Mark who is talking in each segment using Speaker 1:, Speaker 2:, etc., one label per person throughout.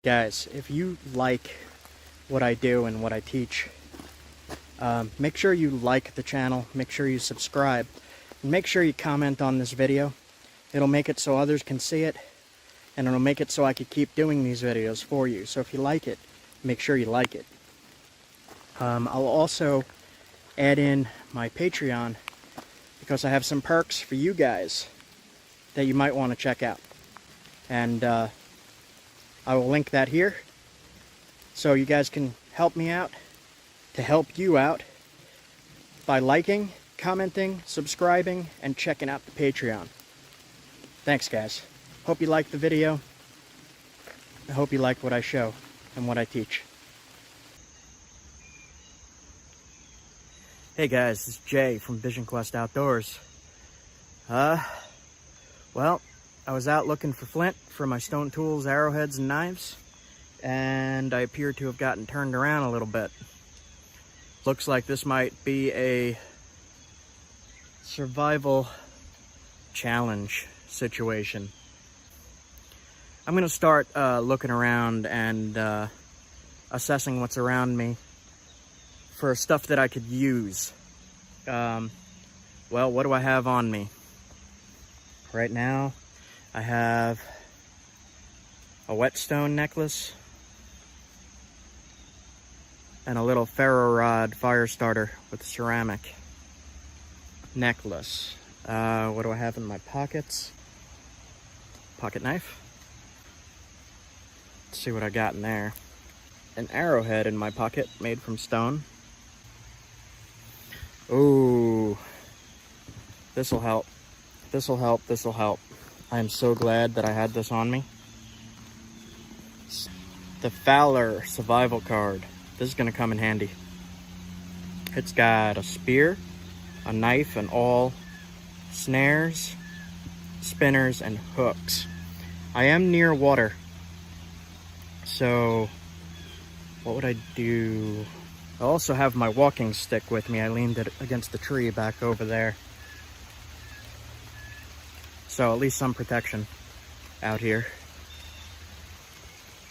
Speaker 1: Guys, if you like what I do and what I teach, make sure you like the channel, make sure you subscribe, and make sure you comment on this video. It'll make it so others can see it, and it'll make it so I can keep doing these videos for you. So if you like it, make sure you like it. I'll also add in my Patreon, because I have some perks for you guys that you might want to check out. And I will link that here, so you guys can help me out, to help you out, by liking, commenting, subscribing, and checking out the Patreon. Thanks, guys. Hope you liked the video. I hope you like what I show and what I teach. Hey guys, this is Jay from Vision Quest Outdoors. Well, I was out looking for flint for my stone tools, arrowheads, and knives, and I appear to have gotten turned around a little bit. Looks like this might be a survival challenge situation. I'm gonna start looking around and assessing what's around me for stuff that I could use. Well, what do I have on me? Right now, I have a whetstone necklace and a little ferro rod fire starter with ceramic necklace. What do I have in my pockets? Pocket knife. Let's see what I got in there. An arrowhead in my pocket made from stone. Ooh, this'll help. This'll help, this'll help. I am so glad that I had this on me. The Fowler survival card. This is gonna come in handy. It's got a spear, a knife, and all snares, spinners, and hooks. I am near water, so what would I do? I also have my walking stick with me. I leaned it against the tree back over there. So at least some protection out here.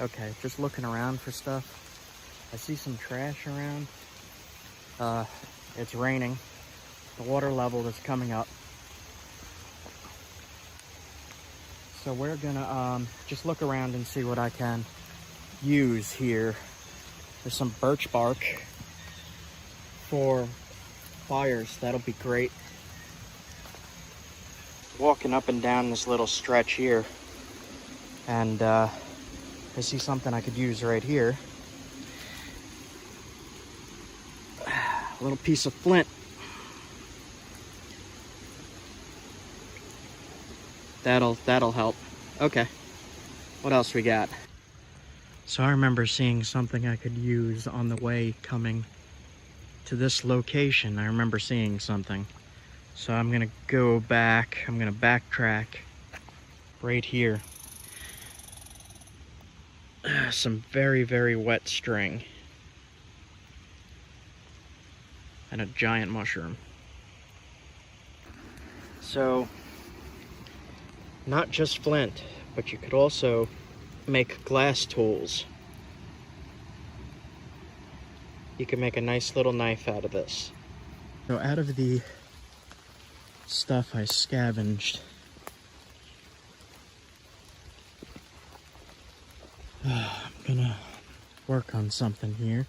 Speaker 1: Okay, just looking around for stuff. I see some trash around. It's raining. The water level is coming up. So we're gonna just look around and see what I can use here. There's some birch bark for fires. That'll be great. Walking up and down this little stretch here, and I see something I could use right here. A little piece of flint. That'll help. Okay, what else we got? So I remember seeing something I could use on the way coming to this location. I remember seeing something. So I'm gonna go back, I'm gonna backtrack right here. Some very, very wet string. And a giant mushroom. So, not just flint, but you could also make glass tools. You can make a nice little knife out of this. So out of the stuff I scavenged, I'm gonna work on something here.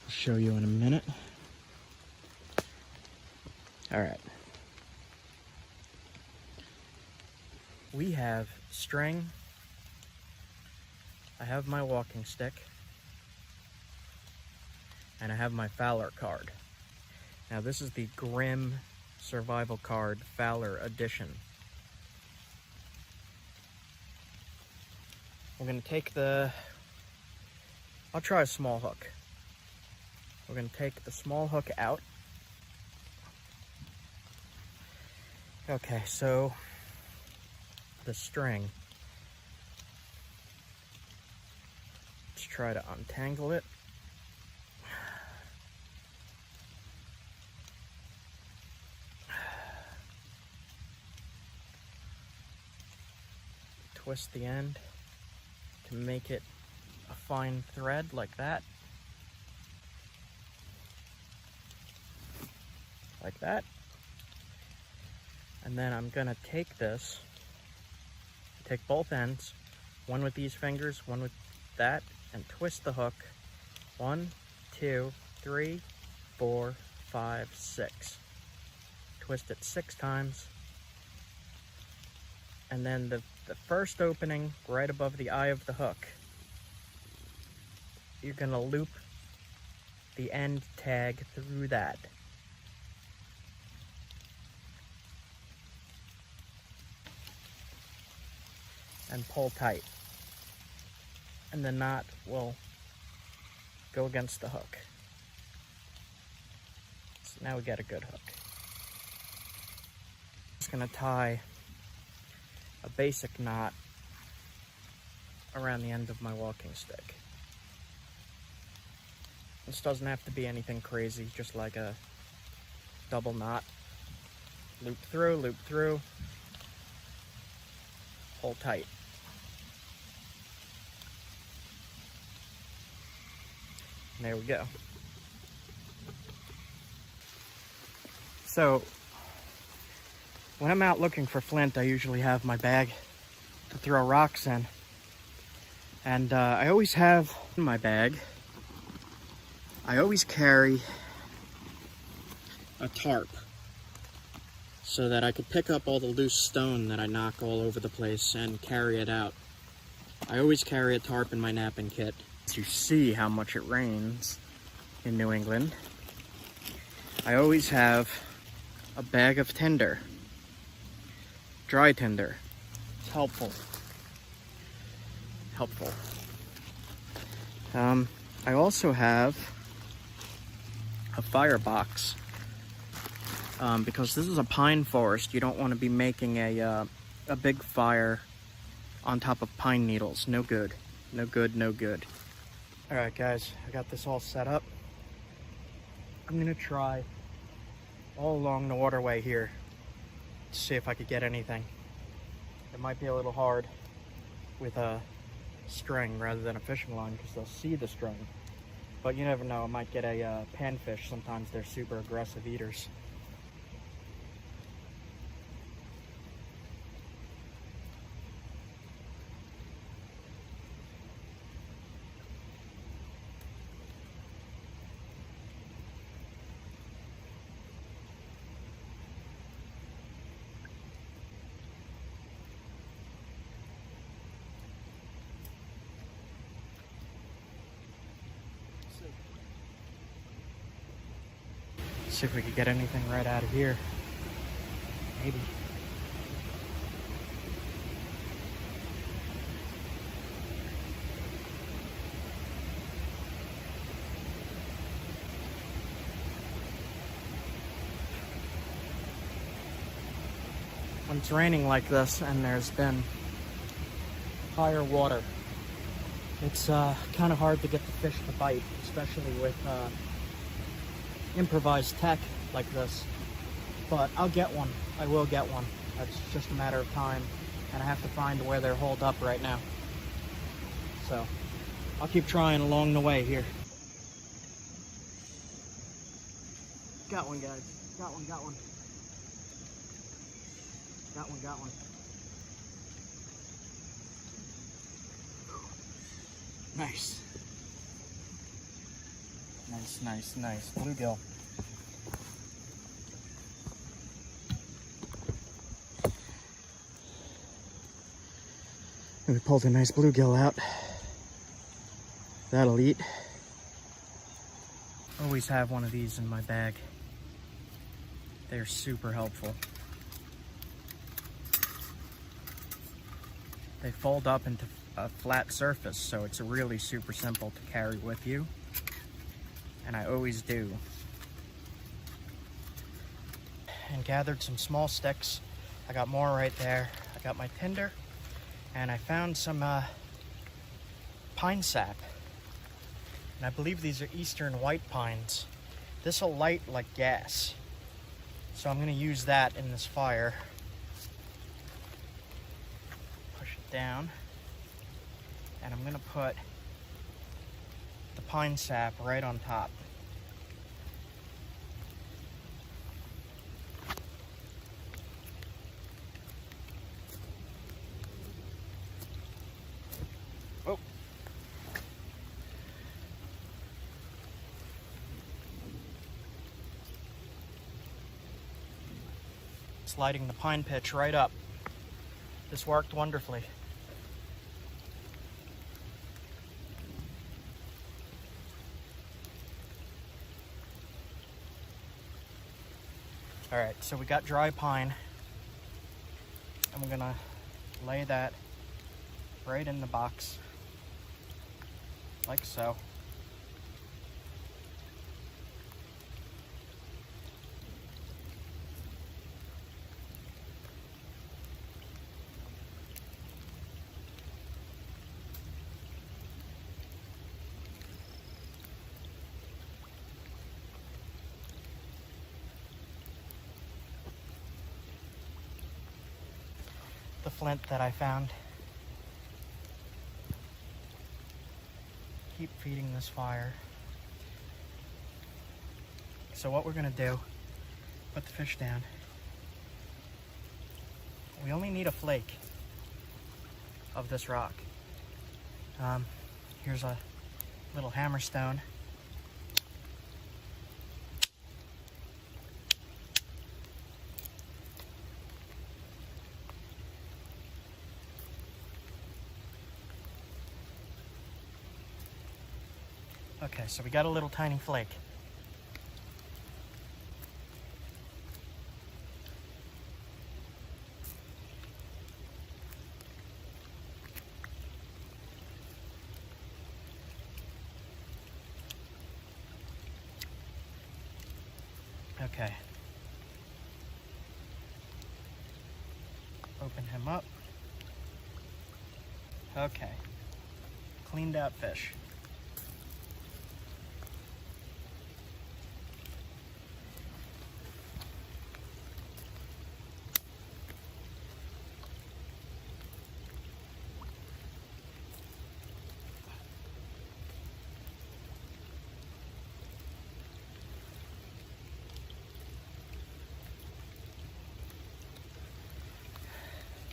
Speaker 1: I'll show you in a minute. All right. We have string. I have my walking stick. And I have my Fowler card. Now this is the Grim Survival Card Fowler Edition. We're gonna take I'll try a small hook. We're gonna take the small hook out. Okay, so the string. Let's try to untangle it. Twist the end to make it a fine thread like that. Like that. And then I'm gonna take this, take both ends, one with these fingers, one with that, and twist the hook. 1, 2, 3, 4, 5, 6. Twist it 6 times. And then the first opening right above the eye of the hook, you're gonna loop the end tag through that. And pull tight. And the knot will go against the hook. So now we got a good hook. Just gonna tie a basic knot around the end of my walking stick. This doesn't have to be anything crazy, just like a double knot. Loop through, pull tight. And there we go. So, when I'm out looking for flint, I usually have my bag to throw rocks in. And I always have in my bag, I always carry a tarp so that I could pick up all the loose stone that I knock all over the place and carry it out. I always carry a tarp in my napping kit. To see how much it rains in New England, I always have a bag of tinder, dry tinder. It's helpful. I also have a firebox because this is a pine forest. You don't want to be making a big fire on top of pine needles. No good. No good. Alright guys, I got this all set up. I'm gonna try all along the waterway here to see if I could get anything. It might be a little hard with a string rather than a fishing line because they'll see the string. But you never know, I might get a panfish. Sometimes they're super aggressive eaters. See if we could get anything right out of here. Maybe. When it's raining like this and there's been higher water, it's kind of hard to get the fish to bite, especially with improvised tech like this. But I'll get one. I will get one. It's just a matter of time, and I have to find where they're holed up right now. So I'll keep trying along the way here. Got one, guys. Got one. Got one. Nice. Nice. Bluegill. We pulled a nice bluegill out. That'll eat. Always have one of these in my bag. They're super helpful. They fold up into a flat surface, so it's really super simple to carry with you. And I always do. And gathered some small sticks. I got more right there. I got my tinder, and I found some pine sap. And I believe these are eastern white pines. This will light like gas. So I'm gonna use that in this fire. Push it down. And I'm gonna put the pine sap right on top. Oh. Sliding the pine pitch right up. This worked wonderfully. All right, so we got dry pine. I'm gonna lay that right in the box, like so. The flint that I found. Keep feeding this fire. So what we're gonna do, put the fish down. We only need a flake of this rock. Here's a little hammerstone. Okay, so we got a little tiny flake. Okay. Open him up. Okay. Cleaned out fish.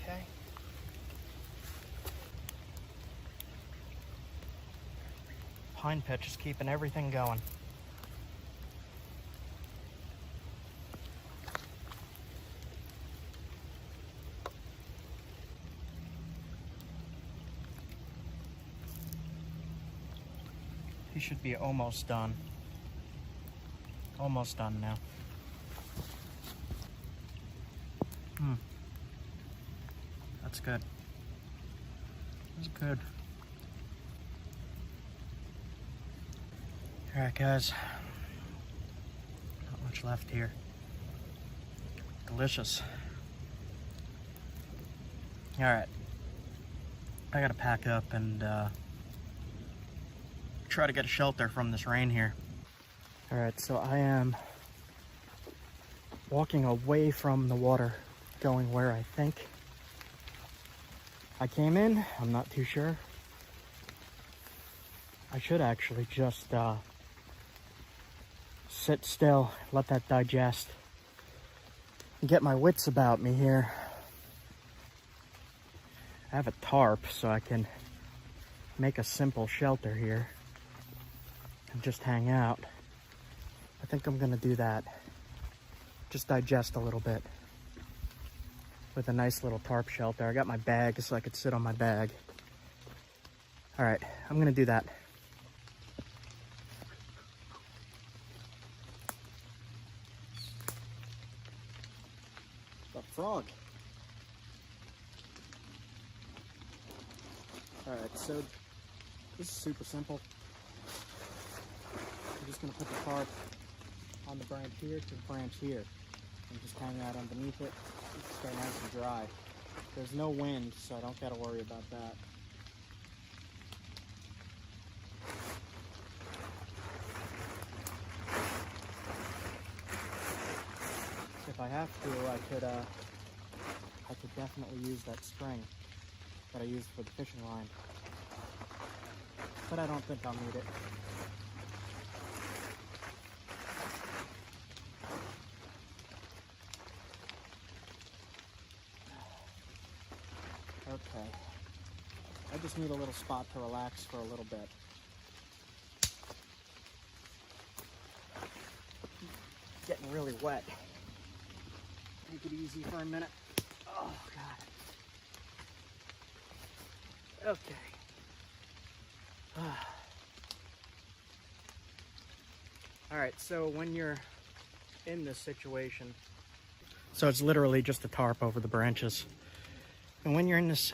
Speaker 1: Okay. Pine pitch is keeping everything going. He should be almost done. Almost done now. That's good. That's good. Alright guys, not much left here. Delicious. Alright, I gotta pack up and try to get a shelter from this rain here. Alright, so I am walking away from the water, going where I think I came in. I'm not too sure. I should actually just sit still, let that digest, and get my wits about me here. I have a tarp, so I can make a simple shelter here and just hang out. I think I'm gonna do that. Just digest a little bit with a nice little tarp shelter. I got my bag so I could sit on my bag. All right, I'm gonna do that. The frog. All right, so this is super simple. I'm just gonna put the tarp on the branch here to the branch here and just hang out underneath it. Stay nice and dry. There's no wind, so I don't gotta worry about that. If I have to, I could definitely use that string that I used for the fishing line. but I don't think I'll need it. Okay. I just need a little spot to relax for a little bit. Getting really wet. Take it easy for a minute. Oh, God. Okay. Alright, so when you're in this situation, so it's literally just a tarp over the branches. And when you're in this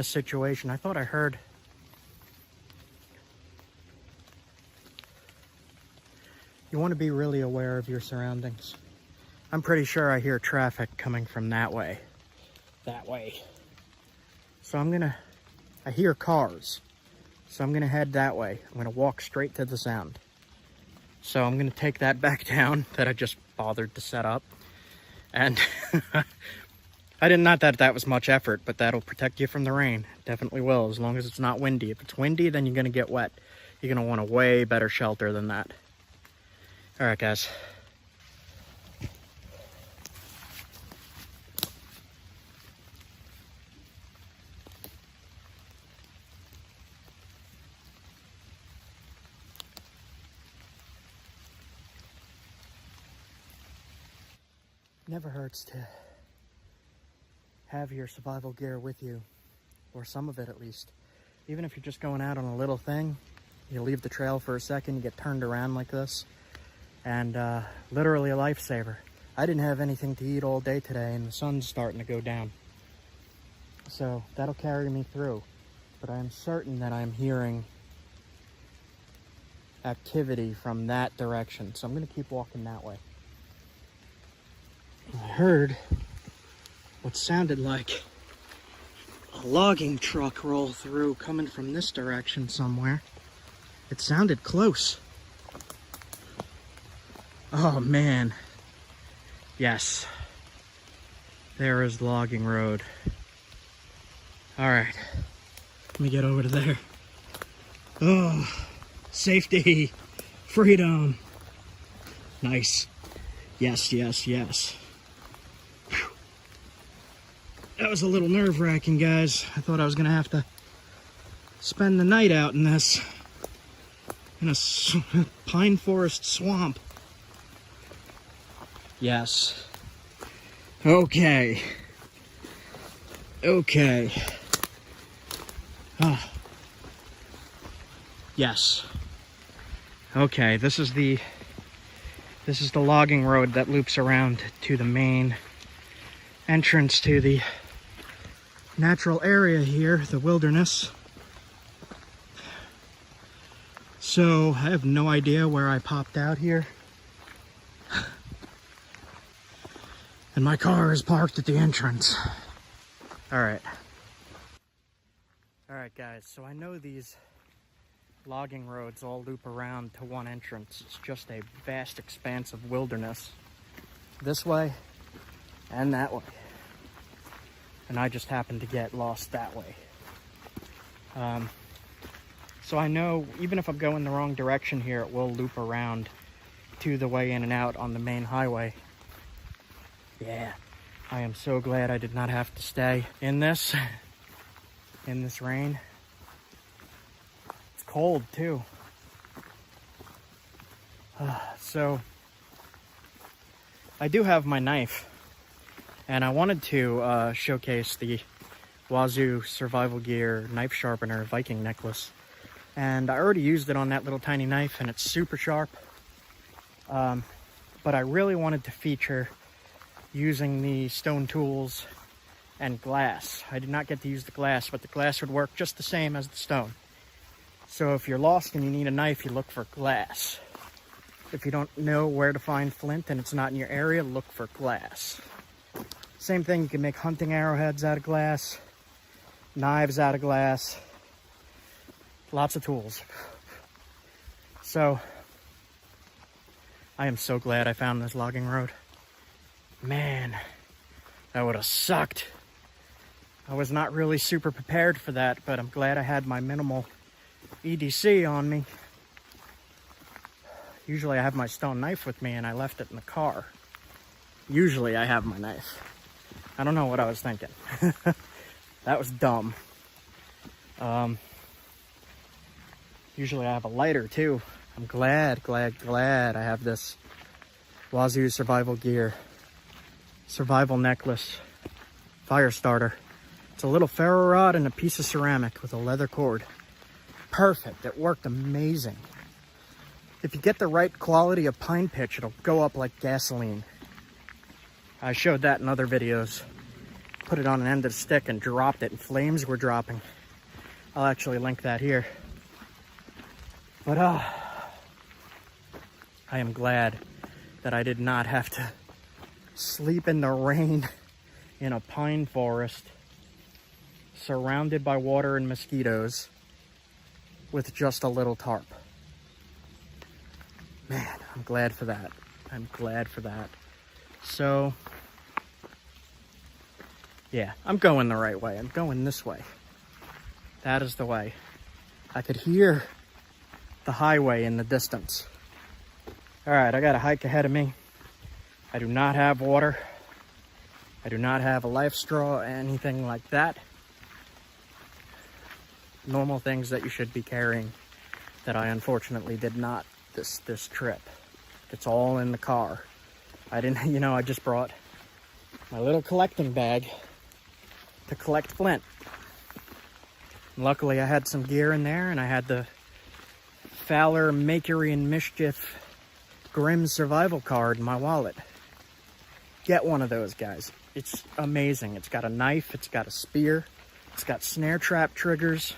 Speaker 1: situation, I thought I heard you want to be really aware of your surroundings. I'm pretty sure I hear traffic coming from that way. That way. So I hear cars. So I'm gonna head that way. I'm gonna walk straight to the sound. So I'm gonna take that back down that I just bothered to set up. And not that that was much effort, but that'll protect you from the rain. Definitely will, as long as it's not windy. If it's windy, then you're gonna get wet. You're gonna want a way better shelter than that. All right, guys. Never hurts to have your survival gear with you, or some of it at least. Even if you're just going out on a little thing, you leave the trail for a second, you get turned around like this, and literally a lifesaver. I didn't have anything to eat all day today, and the sun's starting to go down. So that'll carry me through. But I am certain that I'm hearing activity from that direction, so I'm gonna keep walking that way. I heard what sounded like a logging truck roll through coming from this direction somewhere. It sounded close. Oh man. Yes. There is the logging road. Alright. Let me get over to there. Oh, safety. Freedom. Nice. Yes, yes, yes. That was a little nerve-wracking, guys. I thought I was gonna have to spend the night out in this, in a pine forest swamp. Yes. Okay. Okay. Ah. Yes. Okay, this is the logging road that loops around to the main entrance to the natural area here, the wilderness. So I have no idea where I popped out here. And my car is parked at the entrance. Alright. Alright guys, so I know these logging roads all loop around to one entrance. It's just a vast expanse of wilderness. This way and that way. And I just happened to get lost that way. So I know even if I'm going the wrong direction here, it will loop around to the way in and out on the main highway. Yeah, I am so glad I did not have to stay in this rain. It's cold too. So I do have my knife. And I wanted to showcase the Wazoo survival gear knife sharpener Viking necklace. And I already used it on that little tiny knife and it's super sharp. But I really wanted to feature using the stone tools and glass. I did not get to use the glass, but the glass would work just the same as the stone. So if you're lost and you need a knife, you look for glass. If you don't know where to find flint and it's not in your area, look for glass. Same thing, you can make hunting arrowheads out of glass, knives out of glass, lots of tools. So, I am so glad I found this logging road. Man, That would have sucked. I was not really super prepared for that, but I'm glad I had my minimal EDC on me. Usually I have my stone knife with me and I left it in the car. Usually I have my knife. I don't know what I was thinking. That was dumb. Usually I have a lighter too. I'm glad I have this Wazoo survival gear. Survival necklace. Fire starter. It's a little ferro rod and a piece of ceramic with a leather cord. Perfect. It worked amazing. If you get the right quality of pine pitch, it'll go up like gasoline. I showed that in other videos. Put it on an end of the stick and dropped it, and flames were dropping. I'll actually link that here. But I am glad that I did not have to sleep in the rain in a pine forest, surrounded by water and mosquitoes, with just a little tarp. Man, I'm glad for that. I'm glad for that. So, yeah, I'm going the right way. I'm going this way. That is the way. I could hear the highway in the distance. All right, I got a hike ahead of me. I do not have water. I do not have a life straw, anything like that. Normal things that you should be carrying that I unfortunately did not this trip. It's all in the car. I didn't, I just brought my little collecting bag to collect flint. Luckily I had some gear in there, and I had the Fowler Makery and Mischief Grim Survival card in my wallet. Get one of those, guys. It's amazing. It's got a knife, it's got a spear, it's got snare trap triggers.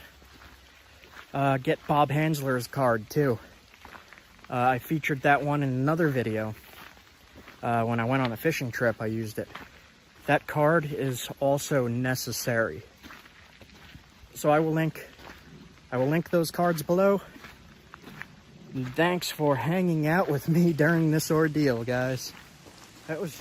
Speaker 1: Get Bob Hansler's card too. I featured that one in another video. When I went on a fishing trip, I used it. That card is also necessary. So I will link those cards below. And thanks for hanging out with me during this ordeal, guys. That was...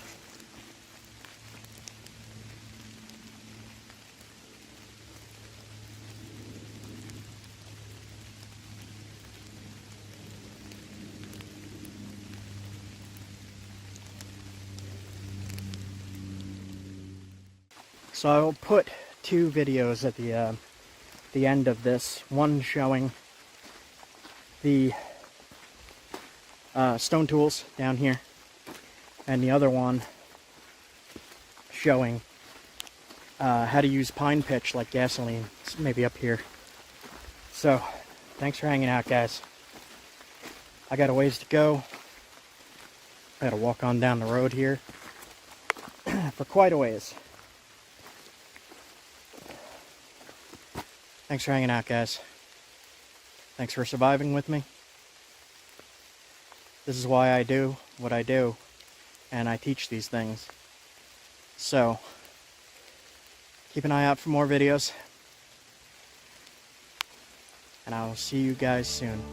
Speaker 1: So I will put two videos at the end of this. One showing the stone tools down here, and the other one showing how to use pine pitch like gasoline. It's maybe up here. So thanks for hanging out, guys. I got a ways to go. I gotta walk on down the road here for quite a ways. Thanks for hanging out, guys. Thanks for surviving with me. This is why I do what I do, and I teach these things. So, keep an eye out for more videos, and I will see you guys soon.